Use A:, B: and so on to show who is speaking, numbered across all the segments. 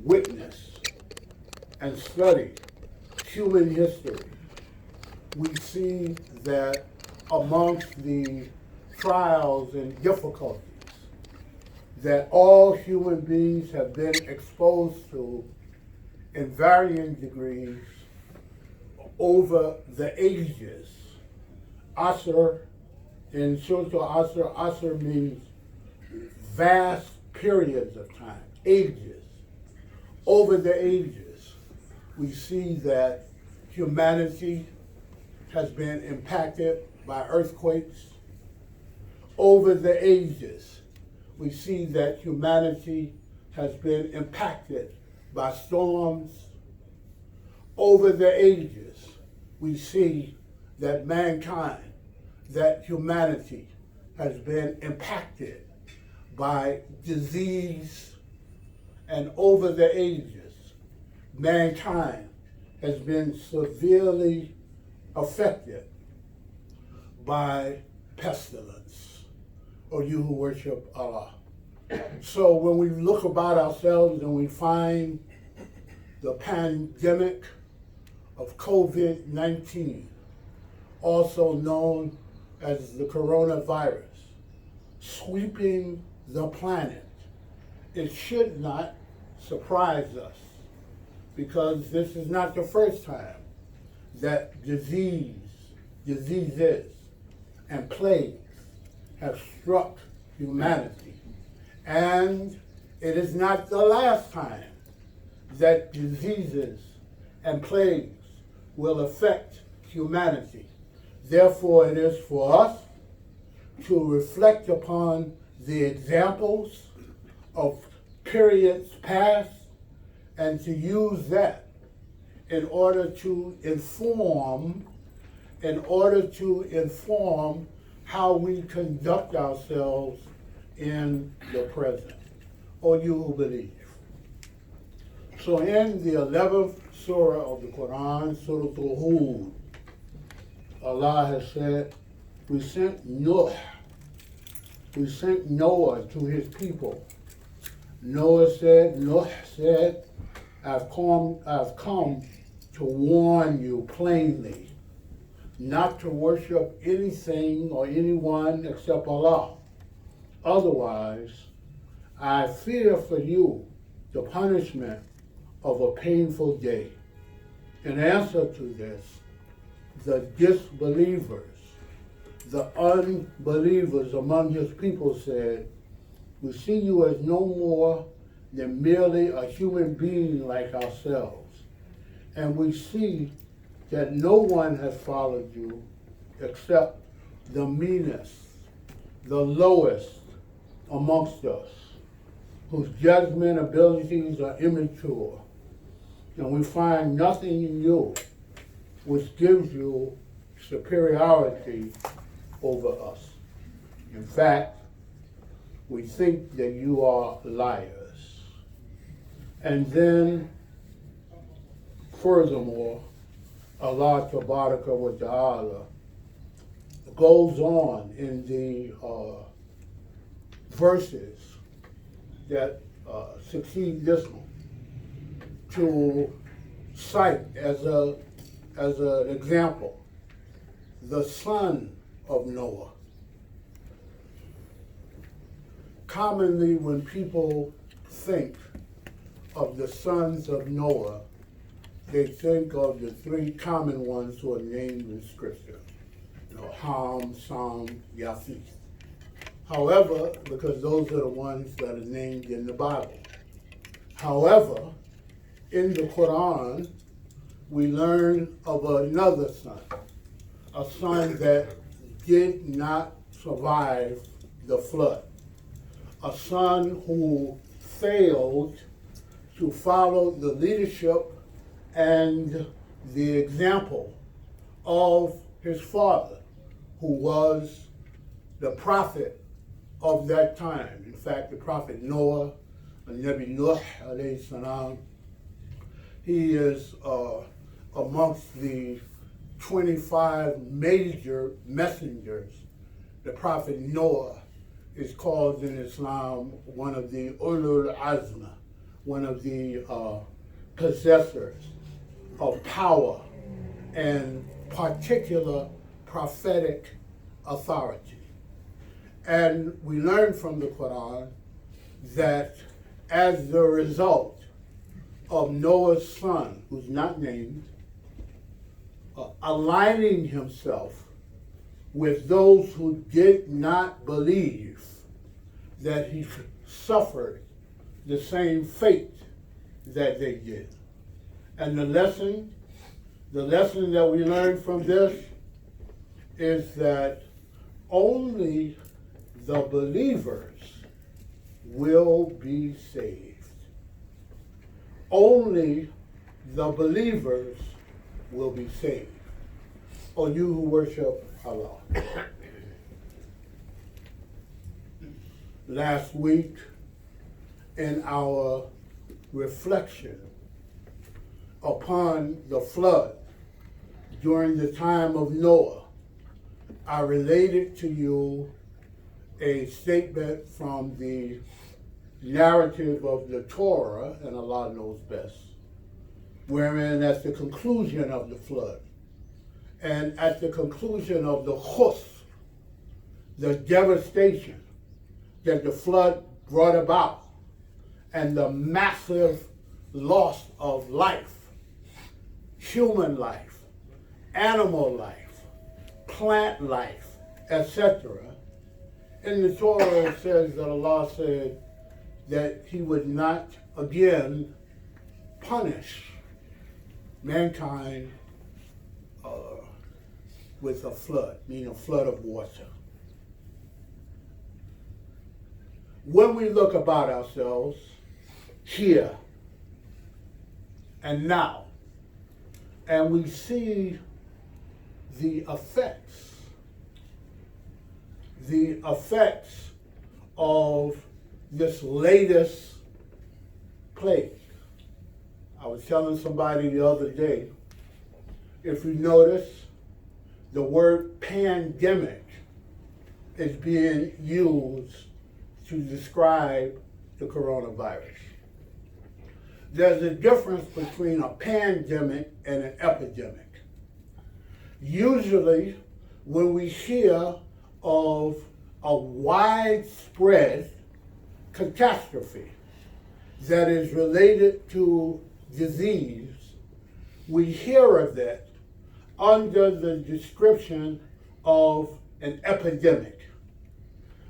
A: witness and study human history, we see that amongst the trials and difficulties that all human beings have been exposed to in varying degrees over the ages. Asr, in Surah Asr means vast periods of time, ages. Over the ages, we see that humanity has been impacted by earthquakes. Over the ages, we see that humanity has been impacted by storms. Over the ages, we see that mankind, that humanity has been impacted by disease. And over the ages, mankind has been severely affected by pestilence, or you who worship Allah. So when we look about ourselves and we find the pandemic of COVID-19, also known as the coronavirus, sweeping the planet, it should not surprise us, because this is not the first time that diseases and plagues have struck humanity. And it is not the last time that diseases and plagues will affect humanity. Therefore, it is for us to reflect upon the examples of periods past and to use that in order to inform how we conduct ourselves in the present, or you who believe. So in the 11th surah of the Quran, Surah Al-Hud, Allah has said, we sent Noah to his people. Noah said, I've come to warn you plainly not to worship anything or anyone except Allah. Otherwise, I fear for you the punishment of a painful day. In answer to this, the disbelievers, the unbelievers among his people said, we see you as no more than merely a human being like ourselves. And we see that no one has followed you except the meanest, the lowest amongst us, whose judgment abilities are immature. And we find nothing in you which gives you superiority over us. In fact, we think that you are liars. And then, furthermore, Allah Tabaraka wa Ta'ala goes on in the verses that succeed this one to cite as an example the son of Noah. Commonly, when people think of the sons of Noah, they think of the three common ones who are named in Scripture, Ham, Sam, Yafith. However, because those are the ones that are named in the Bible. However, in the Quran, we learn of another son, a son that did not survive the flood, a son who failed to follow the leadership and the example of his father, who was the prophet of that time. In fact, the prophet Noah, Nabi Nuh alayhi salam, he is amongst the 25 major messengers. The prophet Noah is called in Islam one of the Ulul Azma, one of the possessors of power and particular prophetic authority. And we learn from the Quran that as the result of Noah's son, who's not named, aligning himself with those who did not believe, that he suffered the same fate that they did. And the lesson that we learn from this is that only the believers will be saved. Only the believers will be saved. O you who worship Allah. Last week, in our reflection upon the flood during the time of Noah, I related to you a statement from the narrative of the Torah, and Allah knows best, wherein at the conclusion of the flood, and at the conclusion of the khusf, the devastation that the flood brought about, and the massive loss of life, human life, animal life, plant life, etc. In the Torah it says that Allah said that He would not again punish mankind with a flood, meaning a flood of water. When we look about ourselves here and now, and we see the effects of this latest plague. I was telling somebody the other day, if you notice, the word pandemic is being used to describe the coronavirus. There's a difference between a pandemic and an epidemic. Usually, when we hear of a widespread catastrophe that is related to disease, we hear of that under the description of an epidemic,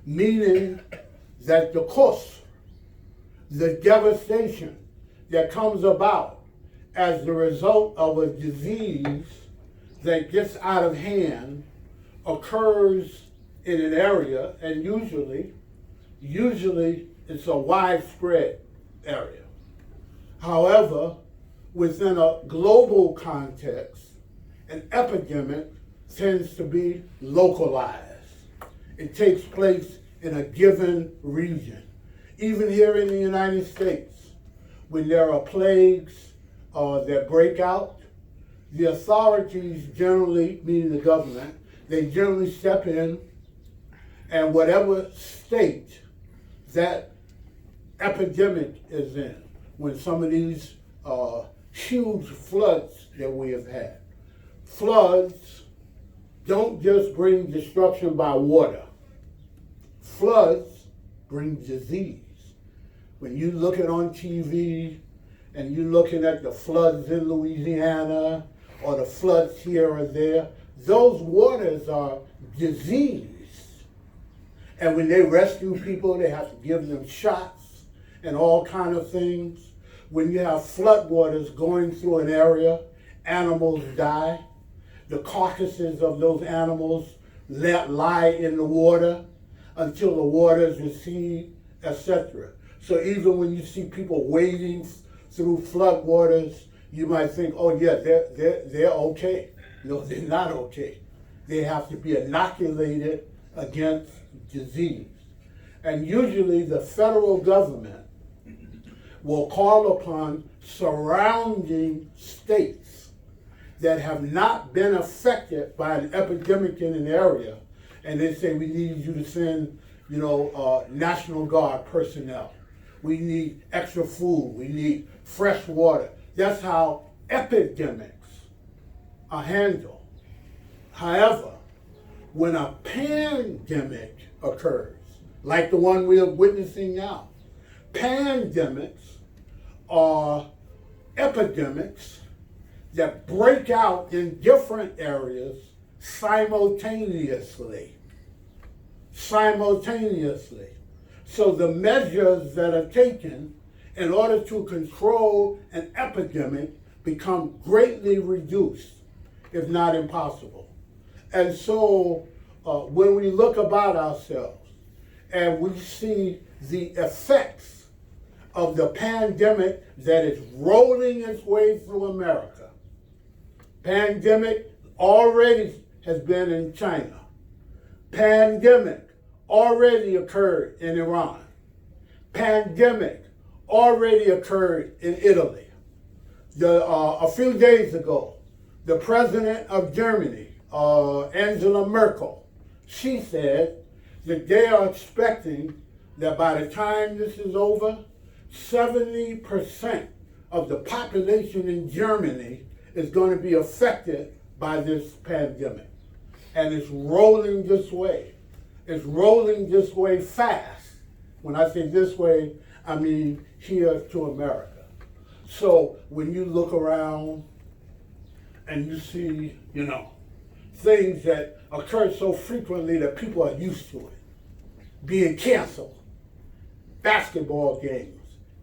A: meaning that the cost, the devastation that comes about as the result of a disease that gets out of hand occurs in an area, and usually it's a widespread area. However, within a global context, an epidemic tends to be localized. It takes place in a given region. Even here in the United States, when there are plagues that break out, the authorities generally, meaning the government, they generally step in, and whatever state that epidemic is in, when some of these huge floods that we have had. Floods don't just bring destruction by water. Floods bring disease. When you look at on TV and you're looking at the floods in Louisiana or the floods here or there, those waters are diseased. And when they rescue people, they have to give them shots and all kind of things. When you have flood waters going through an area, animals die. The carcasses of those animals lie in the water until the waters recede, etc. So even when you see people wading through flood waters, you might think, oh yeah, they're okay. No, they're not okay. They have to be inoculated against disease. And usually the federal government will call upon surrounding states that have not been affected by an epidemic in an area, and they say, we need you to send, National Guard personnel. we need extra food, we need fresh water. That's how epidemics are handled. However, when a pandemic occurs, like the one we are witnessing now, pandemics are epidemics that break out in different areas simultaneously. So the measures that are taken in order to control an epidemic become greatly reduced, if not impossible. And so when we look about ourselves and we see the effects of the pandemic that is rolling its way through America, pandemic already has been in China. Pandemic already occurred in Iran. Pandemic already occurred in Italy. A few days ago, the president of Germany, Angela Merkel, she said that they are expecting that by the time this is over, 70% of the population in Germany is going to be affected by this pandemic. And it's rolling this way. It's rolling this way fast. When I say this way, I mean here to America. So when you look around and you see, things that occur so frequently that people are used to it, being canceled, basketball games,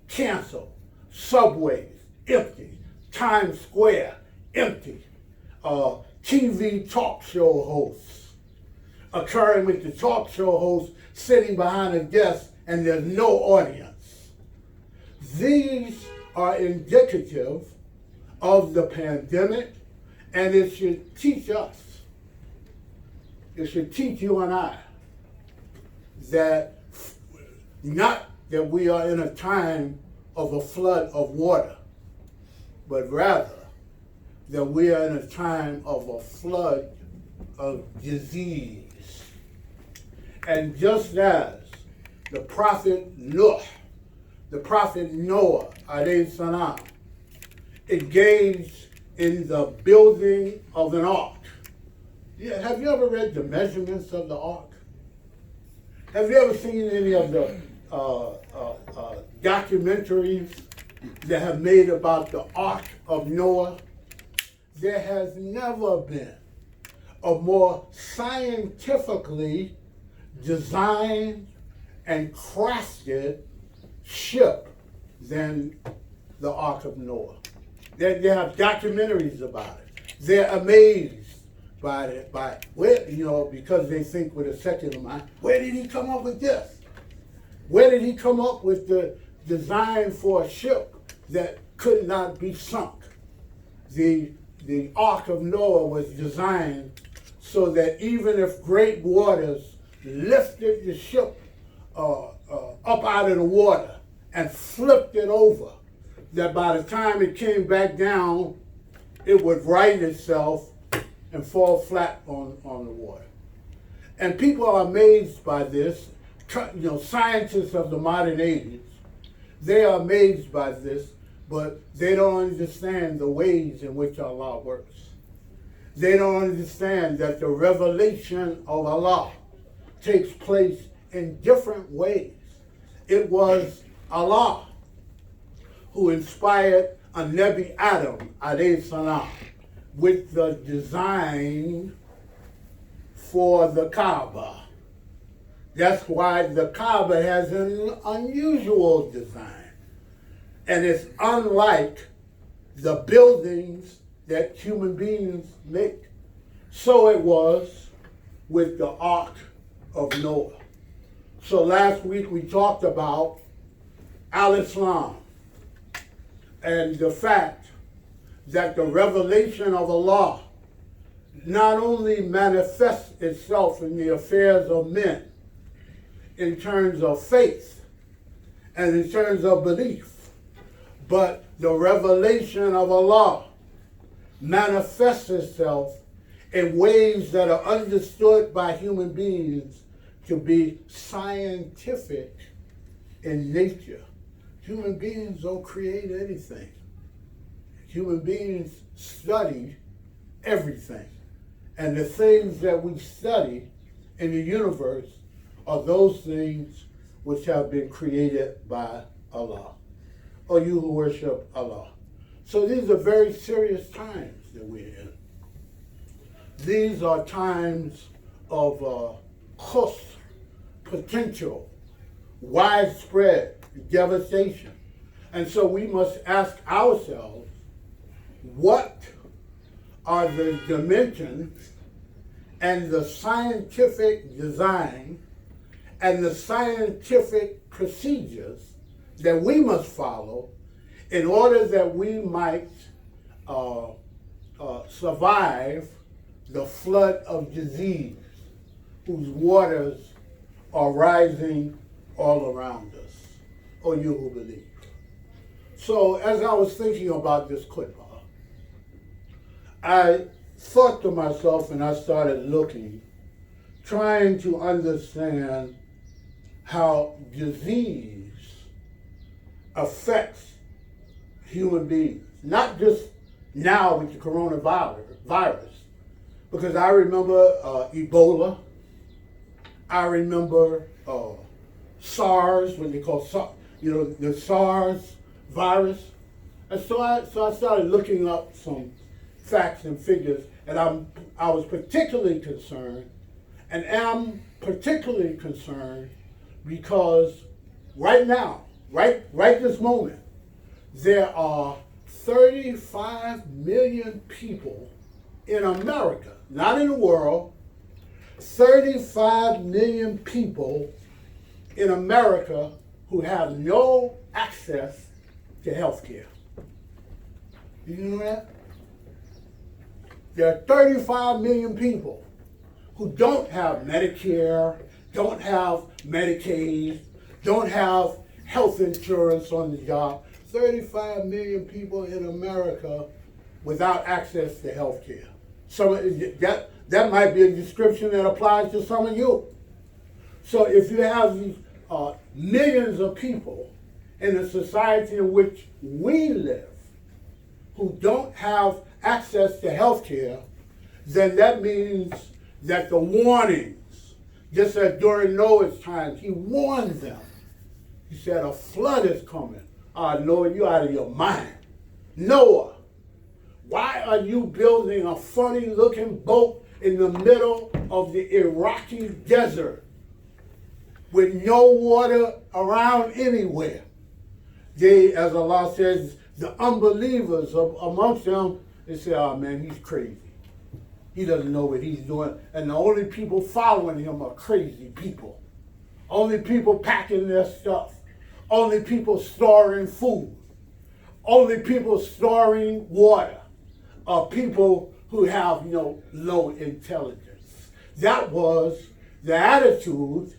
A: canceled, subways, empty, Times Square, empty, TV talk show hosts occurring with the talk show host sitting behind a desk and there's no audience. These are indicative of the pandemic, and it should teach us, it should teach you and I that not that we are in a time of a flood of water, but rather that we are in a time of a flood of disease. And just as the prophet Noah, alayhi salam, engaged in the building of an ark. Yeah, have you ever read the measurements of the ark? Have you ever seen any of the documentaries that have made about the Ark of Noah? There has never been a more scientifically designed and crafted ship than the Ark of Noah. They have documentaries about it. They're amazed by it, because they think with a secular mind, where did he come up with this? Where did he come up with the design for a ship that could not be sunk? The Ark of Noah was designed so that even if great waters lifted the ship up out of the water and flipped it over, that by the time it came back down, it would right itself and fall flat on the water. And people are amazed by this. Scientists of the modern age, they are amazed by this, but they don't understand the ways in which Allah works. They don't understand that the revelation of Allah takes place in different ways. It was Allah who inspired Nabi Adam, alayhi salam, with the design for the Kaaba. That's why the Kaaba has an unusual design. And it's unlike the buildings that human beings make. So it was with the Ark of Noah. So last week we talked about Al-Islam and the fact that the revelation of Allah not only manifests itself in the affairs of men in terms of faith and in terms of belief, but the revelation of Allah manifests itself in ways that are understood by human beings to be scientific in nature. Human beings don't create anything. Human beings study everything. And the things that we study in the universe are those things which have been created by Allah, or you who worship Allah. So these are very serious times that we're in. These are times of potential, widespread devastation. And so we must ask ourselves, what are the dimensions and the scientific design and the scientific procedures that we must follow in order that we might survive the flood of disease whose waters are rising all around us, or you who believe. So as I was thinking about this khutbah, I thought to myself, and I started looking, trying to understand how disease affects human beings, not just now with the coronavirus, because I remember Ebola, I remember SARS, what they call the SARS virus, and so I started looking up some facts and figures, and I was particularly concerned, and am particularly concerned because right now, right this moment, there are 35 million people in America, not in the world, 35 million people in America who have no access to health care. Did you know that? There are 35 million people who don't have Medicare, don't have Medicaid, don't have health insurance on the job. 35 million people in America without access to health care. That might be a description that applies to some of you. So if you have these millions of people in a society in which we live who don't have access to health care, then that means that the warnings, just as during Noah's time, he warned them. He said, a flood is coming. Noah, you're out of your mind. Noah, why are you building a funny looking boat in the middle of the Iraqi desert with no water around anywhere? They, as Allah says, the unbelievers amongst them, they say, oh man, he's crazy. He doesn't know what he's doing. And the only people following him are crazy people. Only people packing their stuff. Only people storing food. Only people storing water are people who have low intelligence. That was the attitude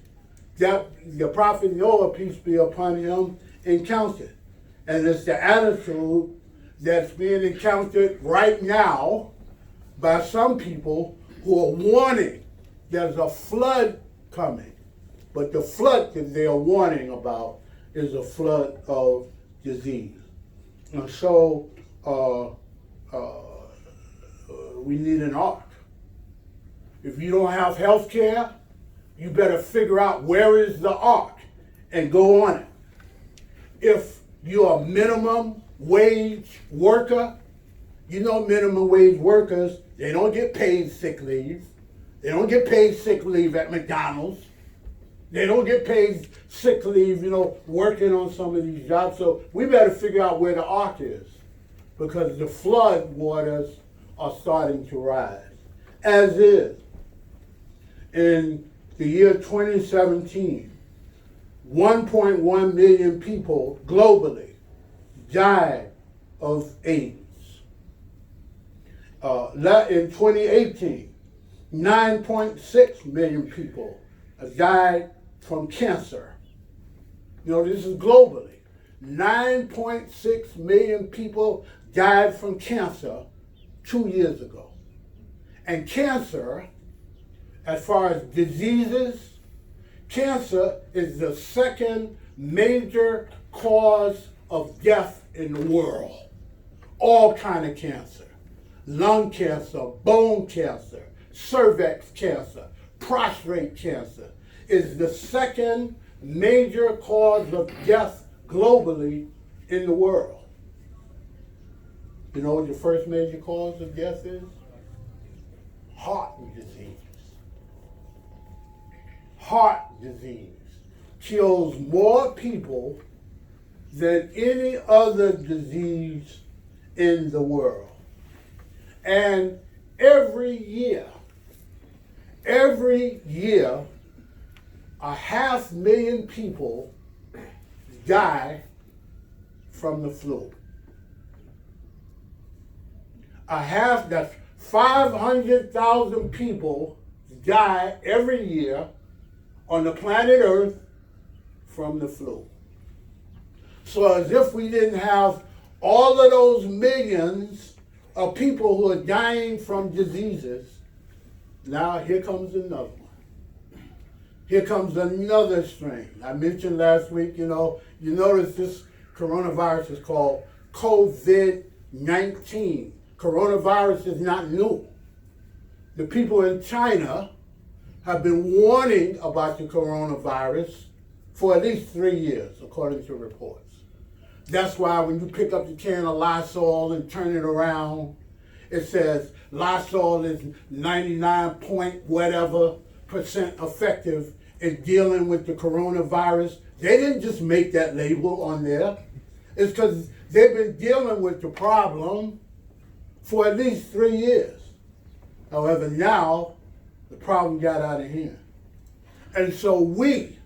A: that the Prophet Noah, peace be upon him, encountered. And it's the attitude that's being encountered right now by some people who are warning there's a flood coming. But the flood that they are warning about is a flood of disease. And so we need an ark. If you don't have health care, you better figure out where is the ark and go on it. If you're a minimum wage worker, minimum wage workers, they don't get paid sick leave. They don't get paid sick leave at McDonald's. They don't get paid sick leave, working on some of these jobs. So we better figure out where the ark is, because the flood waters are starting to rise. As is, in the year 2017, 1.1 million people globally died of AIDS. In 2018, 9.6 million people died from cancer. This is globally. 9.6 million people died from cancer 2 years ago. And cancer, as far as diseases, cancer is the second major cause of death in the world. All kind of cancer. Lung cancer, bone cancer, cervix cancer, prostate cancer is the second major cause of death globally in the world. You know what the first major cause of death is? Heart disease. Heart disease kills more people than any other disease in the world. And every year, 500,000 people die from the flu. That's 500,000 people die every year on the planet Earth from the flu. So as if we didn't have all of those millions of people who are dying from diseases, now here comes another one. Here comes another strain. I mentioned last week, you notice this coronavirus is called COVID-19. Coronavirus is not new. The people in China have been warning about the coronavirus for at least 3 years, according to reports. That's why when you pick up the can of Lysol and turn it around, it says Lysol is 99 point whatever percent effective in dealing with the coronavirus. They didn't just make that label on there. It's because they've been dealing with the problem for at least 3 years. However, now the problem got out of hand. And so we,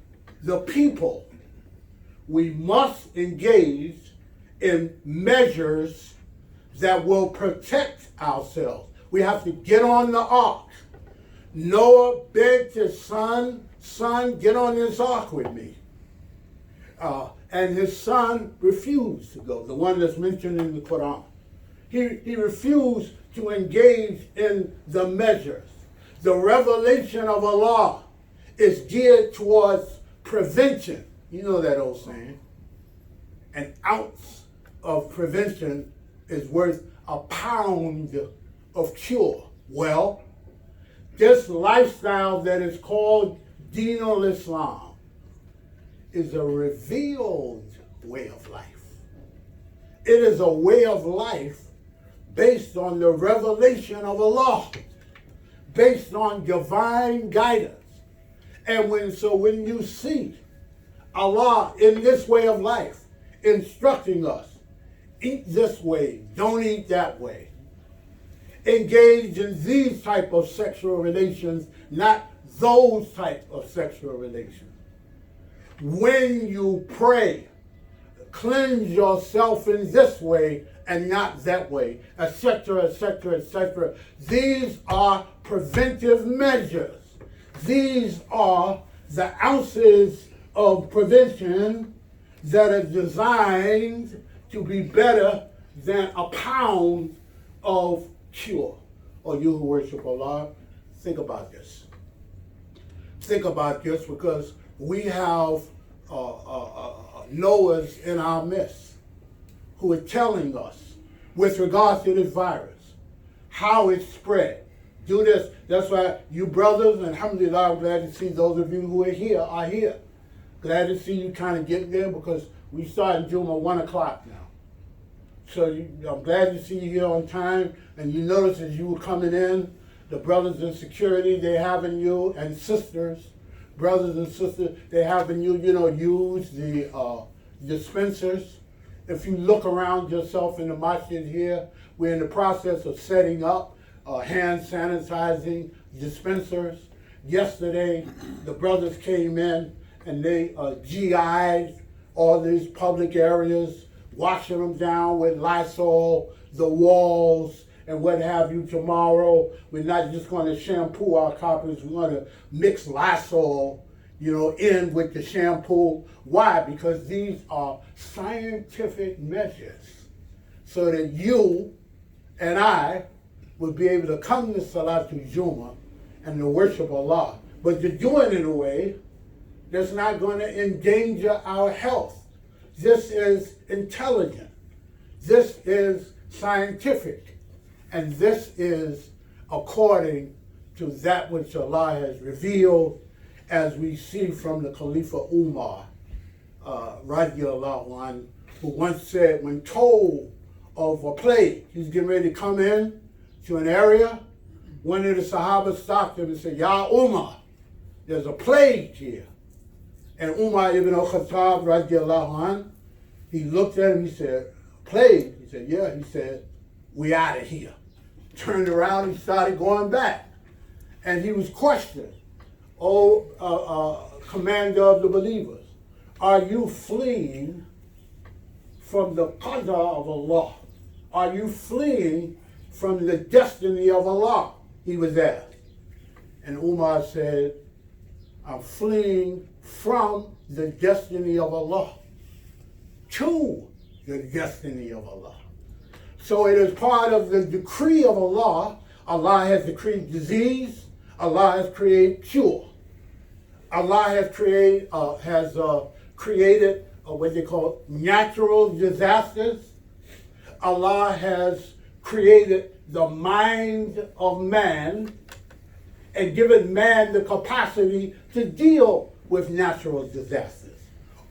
A: the people, we must engage in measures that will protect ourselves. We have to get on the ark. Noah begged his son, get on this ark with me. And his son refused to go, the one that's mentioned in the Quran. He refused to engage in the measures. The revelation of Allah is geared towards prevention. You know that old saying. An ounce of prevention is worth a pound of cure. Well, this lifestyle that is called Deen al-Islam is a revealed way of life. It is a way of life based on the revelation of Allah, based on divine guidance. And when you see Allah in this way of life, instructing us, eat this way, don't eat that way. Engage in these type of sexual relations, not those type of sexual relations. When you pray, cleanse yourself in this way and not that way, etc., etc., etc. These are preventive measures. These are the ounces of prevention that are designed to be better than a pound of cure. Or you who worship Allah, think about this. Think about this, because we have Noahs in our midst who are telling us with regards to this virus, how it spread. Do this. That's why you brothers, and alhamdulillah, I'm glad to see those of you who are here. Glad to see you kind of get there, because we started Jumah 1 o'clock now. So I'm glad to see you here on time. And you notice as you were coming in, the brothers in security, they're having you, and sisters, brothers and sisters, they're having you, use the dispensers. If you look around yourself in the masjid here, we're in the process of setting up hand sanitizing dispensers. Yesterday, the brothers came in and they GI'd all these public areas, washing them down with Lysol, the walls, and what have you. Tomorrow, we're not just going to shampoo our carpets, we're going to mix Lysol, in with the shampoo. Why? Because these are scientific measures so that you and I would be able to come to Salatul Jumah and to worship Allah. But to do it in a way that's not going to endanger our health. This is intelligent. This is scientific. And this is according to that which Allah has revealed, as we see from the Khalifa Umar, radiallahu anhu, who once said, when told of a plague, he's getting ready to come in to an area, one of the Sahaba stopped him and said, Ya Umar, there's a plague here. And Umar ibn al-Khattab, radiallahu anhu, he looked at him, he said, plague? He said, yeah. He said, we out of here. Turned around, he started going back. And he was questioned, commander of the believers, are you fleeing from the qadar of Allah? Are you fleeing from the destiny of Allah? He was asked. And Umar said, I'm fleeing from the destiny of Allah to the destiny of Allah. So it is part of the decree of Allah. Allah has decreed disease. Allah has created cure. Allah has created what they call natural disasters. Allah has created the mind of man and given man the capacity to deal with natural disasters.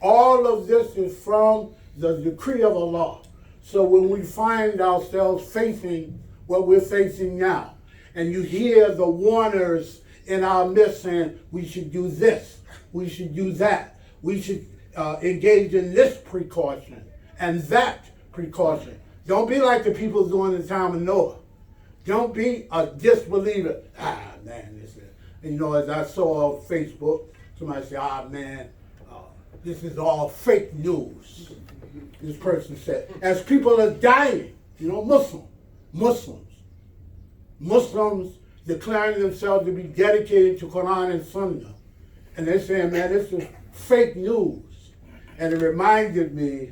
A: All of this is from the decree of Allah. So when we find ourselves facing what we're facing now, and you hear the warners in our midst saying, we should do this, we should do that, we should engage in this precaution and that precaution. Don't be like the people during the time of Noah. Don't be a disbeliever. Man, this is, you know, as I saw on Facebook, somebody said, man, this is all fake news. This person said, as people are dying, you know, Muslims declaring themselves to be dedicated to Quran and Sunnah. And they're saying, man, this is fake news. And it reminded me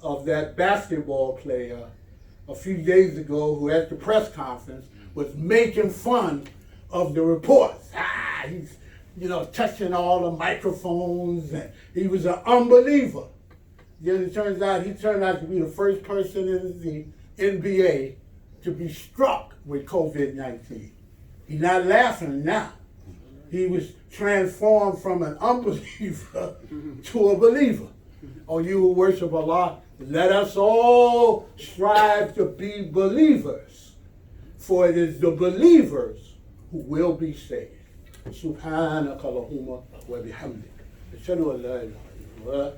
A: of that basketball player a few days ago who at the press conference was making fun of the reports. He's, you know, touching all the microphones, and he was an unbeliever. Then it turns out he turned out to be the first person in the NBA to be struck with COVID-19. He's not laughing now. He was transformed from an unbeliever to a believer. Oh, you who worship Allah, let us all strive to be believers, for it is the believers who will be saved. Subhanaka Allahumma wa bihamdik. Ashhadu an la ilaha illallah.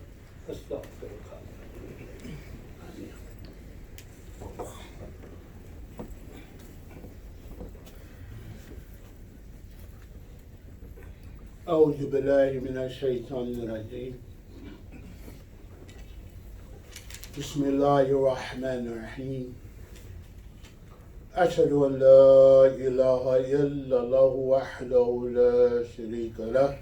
A: Astaghfiruka. أعوذ بالله من الشيطان الرجيم. بسم الله الرحمن الرحيم. أشهد أن لا إله إلا الله وحده لا شريك له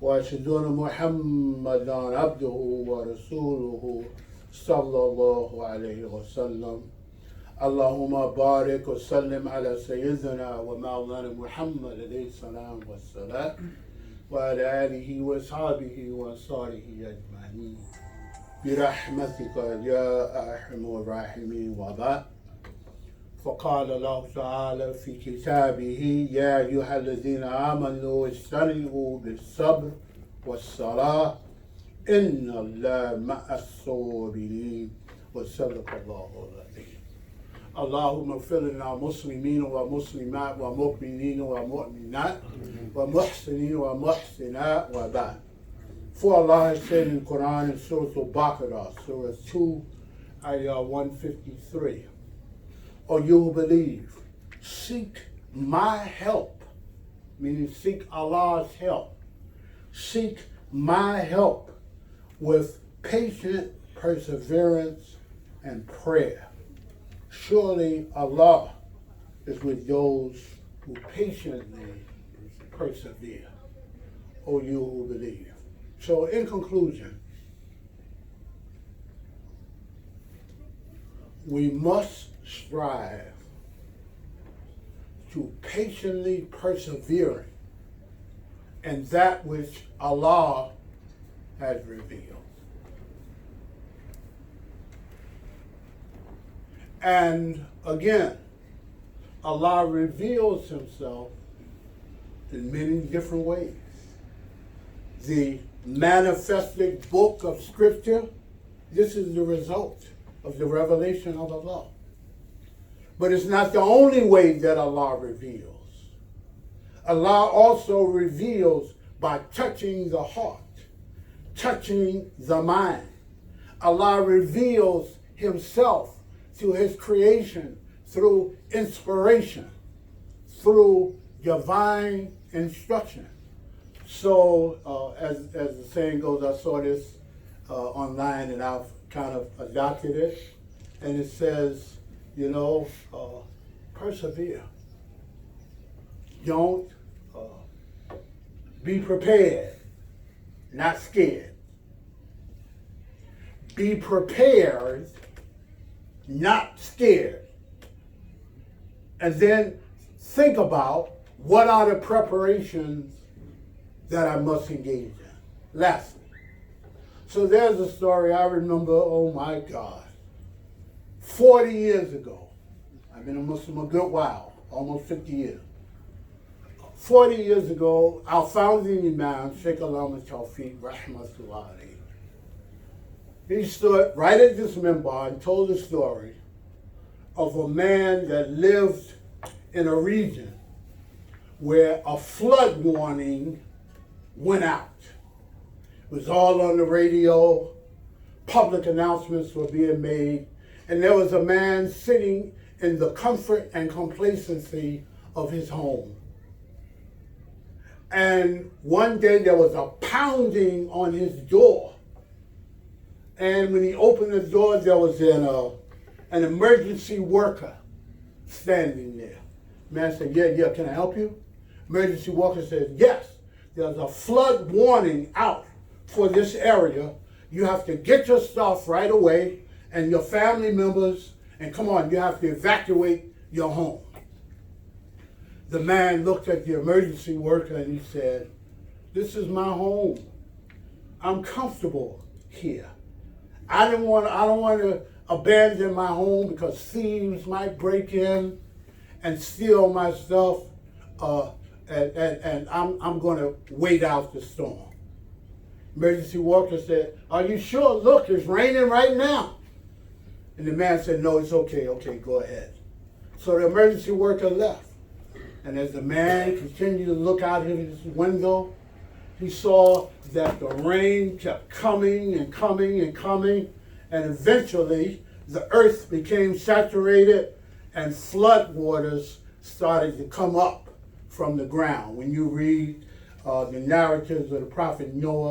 A: وأشهد أن محمدا عبده ورسوله صلى الله عليه وسلم. اللهم بارك وسلم على سيدنا ومولانا محمد عليه السلام والسلام وعلى آله وأصحابه وأنصاره أجمعين برحمتك يا أرحم الراحمين. وبعد، فقال الله تعالى في كتابه يا أيها الذين آمنوا استعينوا بالصبر والصلاة إن الله مع الصابرين وصدق الله العظيم. اللهم اغفر لنا مسلمين ومسلمات ومؤمنين ومؤمنات ومحسنين ومحسنات وبعد. For Allah has said in Quran in Surah Al-Baqarah, Surah 2, Ayah 153, O you who believe, seek my help, meaning seek Allah's help. Seek my help with patient perseverance and prayer. Surely Allah is with those who patiently persevere, O you who believe. So in conclusion, we must strive to patiently persevere in that which Allah has revealed. And again, Allah reveals himself in many different ways. The manifested book of scripture, this is the result of the revelation of Allah. But it's not the only way that Allah reveals. Allah also reveals by touching the heart, touching the mind. Allah reveals himself through his creation, through inspiration, through divine instruction. So, as the saying goes, I saw this online and I've kind of adopted it. And it says, persevere. Don't be prepared, not scared. Be prepared, not scared. And then think about what are the preparations that I must engage in. Lastly, so there's a story I remember, oh my God, 40 years ago. I've been a Muslim a good while, almost 50 years. 40 years ago, our founding Imam, Sheikh Alama Tawfiq, rahmatullah alayhi, he stood right at this minbar and told the story of a man that lived in a region where a flood warning went out. It was all on the radio, public announcements were being made, and there was a man sitting in the comfort and complacency of his home. And one day there was a pounding on his door. And when he opened the door, there was an emergency worker standing there. Man said, yeah, can I help you? Emergency worker said, yes, there's a flood warning out for this area. You have to get your stuff right away and your family members, and come on, you have to evacuate your home. The man looked at the emergency worker and he said, this is my home. I'm comfortable here. I don't want to abandon my home because thieves might break in and steal my stuff, and I'm going to wait out the storm. Emergency worker said, are you sure? Look, it's raining right now. And the man said, no, it's okay, go ahead. So the emergency worker left. And as the man continued to look out his window, he saw that the rain kept coming and coming and coming, and eventually the earth became saturated and flood waters started to come up from the ground. When you read the narratives of the prophet Noah,